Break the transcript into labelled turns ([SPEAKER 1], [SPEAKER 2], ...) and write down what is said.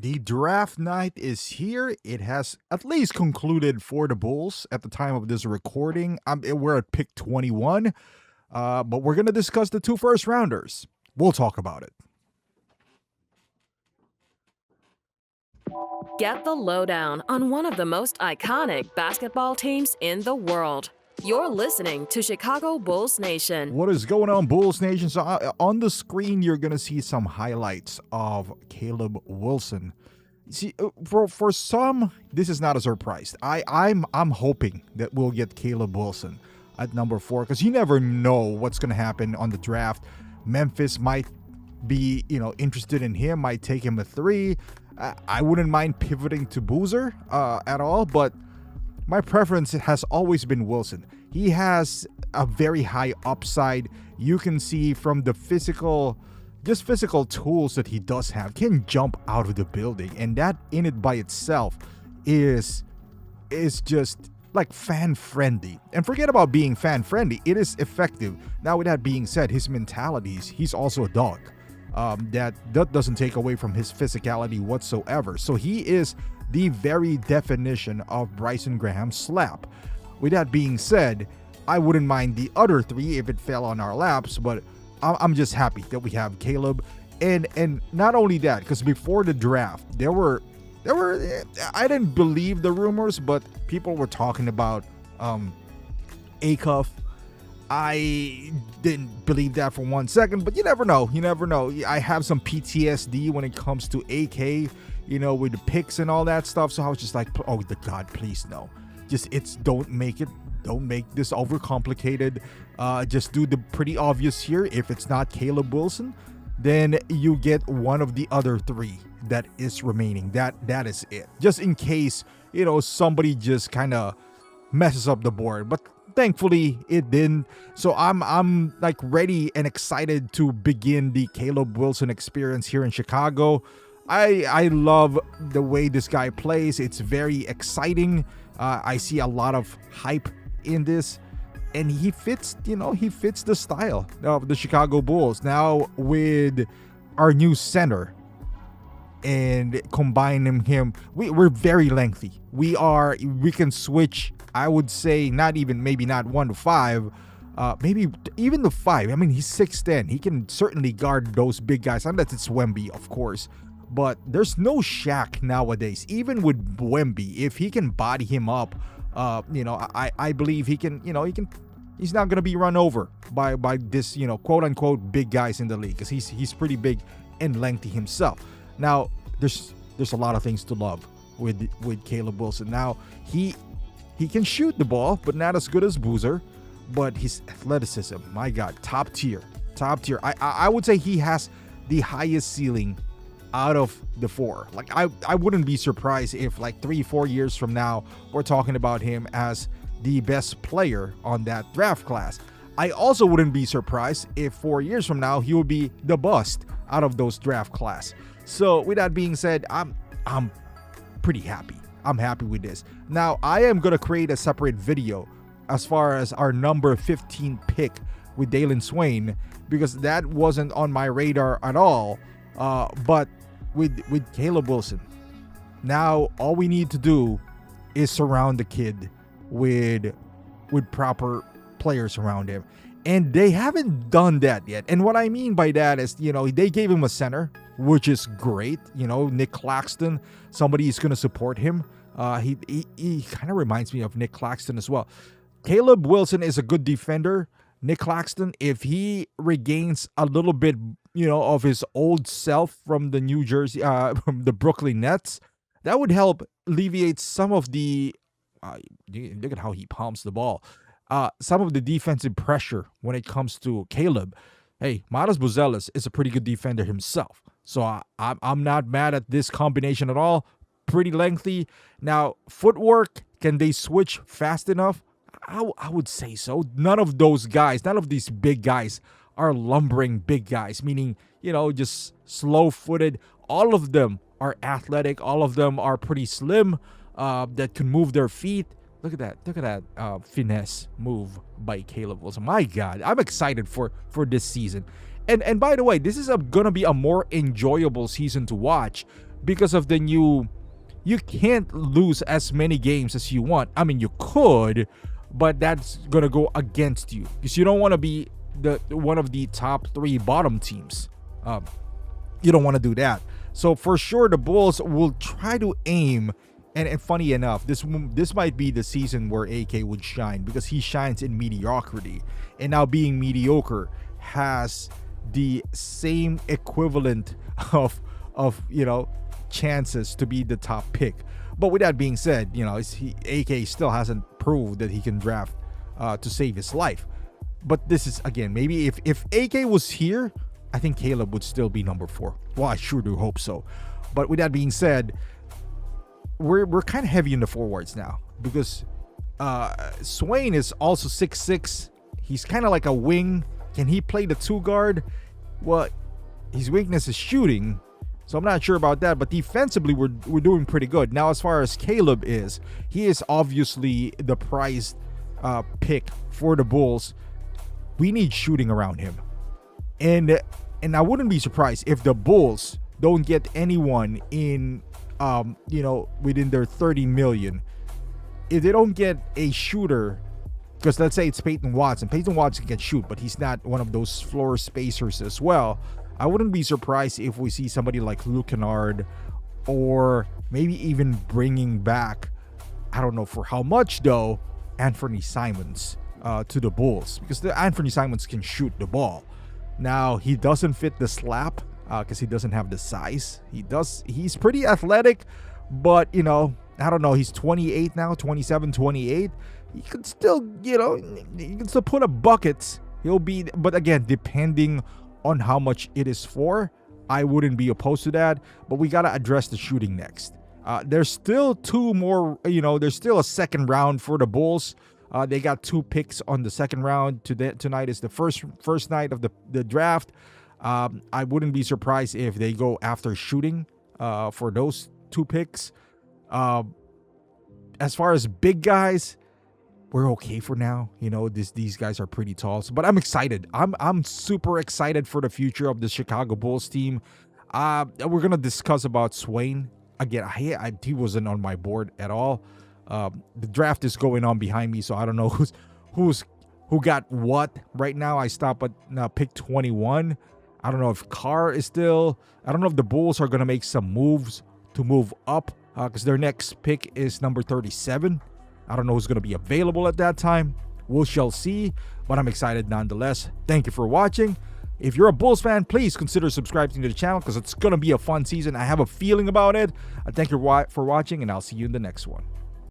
[SPEAKER 1] The draft night is here. It has at least concluded for the Bulls at the time of this recording. We're at pick 21, but we're going to discuss the two first rounders. We'll talk about it.
[SPEAKER 2] Get the lowdown on one of the most iconic basketball teams in the world. You're listening to Chicago Bulls Nation.
[SPEAKER 1] What is going on, Bulls Nation? So on the screen, you're going to see some highlights of Caleb Wilson. See, for some, this is not a surprise. I'm hoping that we'll get Caleb Wilson at number 4 because you never know what's going to happen on the draft. Memphis might be, interested in him, might take him at 3. I wouldn't mind pivoting to Boozer at all, but my preference has always been Wilson. He has a very high upside. You can see from the physical tools that he does have. Can jump out of the building, and that in it by itself is just like fan friendly. And forget about being fan friendly, it is effective. Now, with that being said, his mentalities, he's also a dog. That doesn't take away from his physicality whatsoever. So he is the very definition of Bryson Graham's slap. With that being said, I wouldn't mind the other 3 if it fell on our laps, but I'm just happy that we have Caleb. And not only that, because before the draft, there were I didn't believe the rumors, but people were talking about Acuff. I didn't believe that for 1 second, but you never know. I have some PTSD when it comes to AK, with the picks and all that stuff. So I was just like, oh, the God, please no. Don't make this overcomplicated. Just do the pretty obvious here. If it's not Caleb Wilson, then you get one of the other 3 that is remaining. That is it. Just in case, somebody just kind of messes up the board. But thankfully it didn't. So I'm like ready and excited to begin the Caleb Wilson experience here in Chicago. I love the way this guy plays. It's very exciting. I see a lot of hype in this, and he fits the style of the Chicago Bulls. Now with our new center and combining him, we're very lengthy. We can switch, I would say, maybe not 1 to 5, maybe even to 5. I mean, he's 6'10". He can certainly guard those big guys, unless it's Wemby, of course. But there's no Shaq nowadays. Even with Wemby, if he can body him up, I believe he can. He's not gonna be run over by this, quote unquote big guys in the league, because he's pretty big and lengthy himself. Now, there's a lot of things to love with Caleb Wilson. Now, he can shoot the ball, but not as good as Boozer. But his athleticism, my God, top tier. I would say he has the highest ceiling out of the 4. Like, I wouldn't be surprised if, like, 3-4 years from now, we're talking about him as the best player on that draft class. I also wouldn't be surprised if 4 years from now he would be the bust out of those draft class. So with that being said, I'm pretty happy. I'm happy with this. Now, I am going to create a separate video as far as our number 15 pick with Dalen Swain, because that wasn't on my radar at all. But with Caleb Wilson, now all we need to do is surround the kid with proper players around him. And they haven't done that yet. And what I mean by that is, they gave him a center, which is great. Nick Claxton, somebody is going to support him. He kind of reminds me of Nick Claxton as well. Caleb Wilson is a good defender. Nick Claxton, if he regains a little bit, of his old self from the from the Brooklyn Nets, that would help alleviate some of the, look at how he palms the ball, some of the defensive pressure when it comes to Caleb. Hey, Matas Buzelis is a pretty good defender himself. So I'm not mad at this combination at all. Pretty lengthy. Now, footwork, can they switch fast enough? I would say so. None of these big guys are lumbering big guys, meaning, just slow-footed. All of them are athletic. All of them are pretty slim, that can move their feet. Look at that finesse move by Caleb Wilson. My God, I'm excited for this season. And by the way, this is going to be a more enjoyable season to watch because of the new. You can't lose as many games as you want. I mean, you could, but that's gonna go against you because you don't want to be the one of the top 3 bottom teams. You don't want to do that. So for sure, the Bulls will try to aim. And funny enough, this might be the season where AK would shine because he shines in mediocrity, and now being mediocre has the same equivalent of chances to be the top pick. But with that being said, AK still hasn't proved that he can draft to save his life. But this is, again, maybe if AK was here, I think Caleb would still be number 4. Well, I sure do hope so. But with that being said, we're kind of heavy in the forwards now because Swain is also 6'6". He's kind of like a wing. Can he play the 2 guard? Well, his weakness is shooting, so I'm not sure about that. But defensively, we're doing pretty good. Now, as far as Caleb is, he is obviously the prized pick for the Bulls. We need shooting around him. And I wouldn't be surprised if the Bulls don't get anyone in within their 30 million. If they don't get a shooter, because let's say it's Peyton Watson can shoot, but he's not one of those floor spacers as well. I wouldn't be surprised if we see somebody like Luke Kennard, or maybe even bringing back, I don't know for how much though, Anthony Simons to the Bulls, because the Anthony Simons can shoot the ball. Now, he doesn't fit the slap because he doesn't have the size. He's pretty athletic, but I don't know, he's 28 now, 27, 28. He could still, he can still put up buckets. But again, depending on how much it is for, I wouldn't be opposed to that. But we got to address the shooting next. There's still 2 more, there's still a second round for the Bulls. They got 2 picks on the second round. Tonight is the first night of the draft. I wouldn't be surprised if they go after shooting for those 2 picks. As far as big guys, we're okay for now. These guys are pretty tall. But I'm excited. I'm super excited for the future of the Chicago Bulls team. We're gonna discuss about Swain again. He wasn't on my board at all. The draft is going on behind me, so I don't know who got what right now. I stop at pick 21. I don't know if Carr is still. I don't know if the Bulls are gonna make some moves to move up because their next pick is number 37. I don't know who's gonna be available at that time. We shall see, but I'm excited nonetheless. Thank you for watching. If you're a Bulls fan, please consider subscribing to the channel because it's gonna be a fun season. I have a feeling about it. Thank you for watching, and I'll see you in the next one.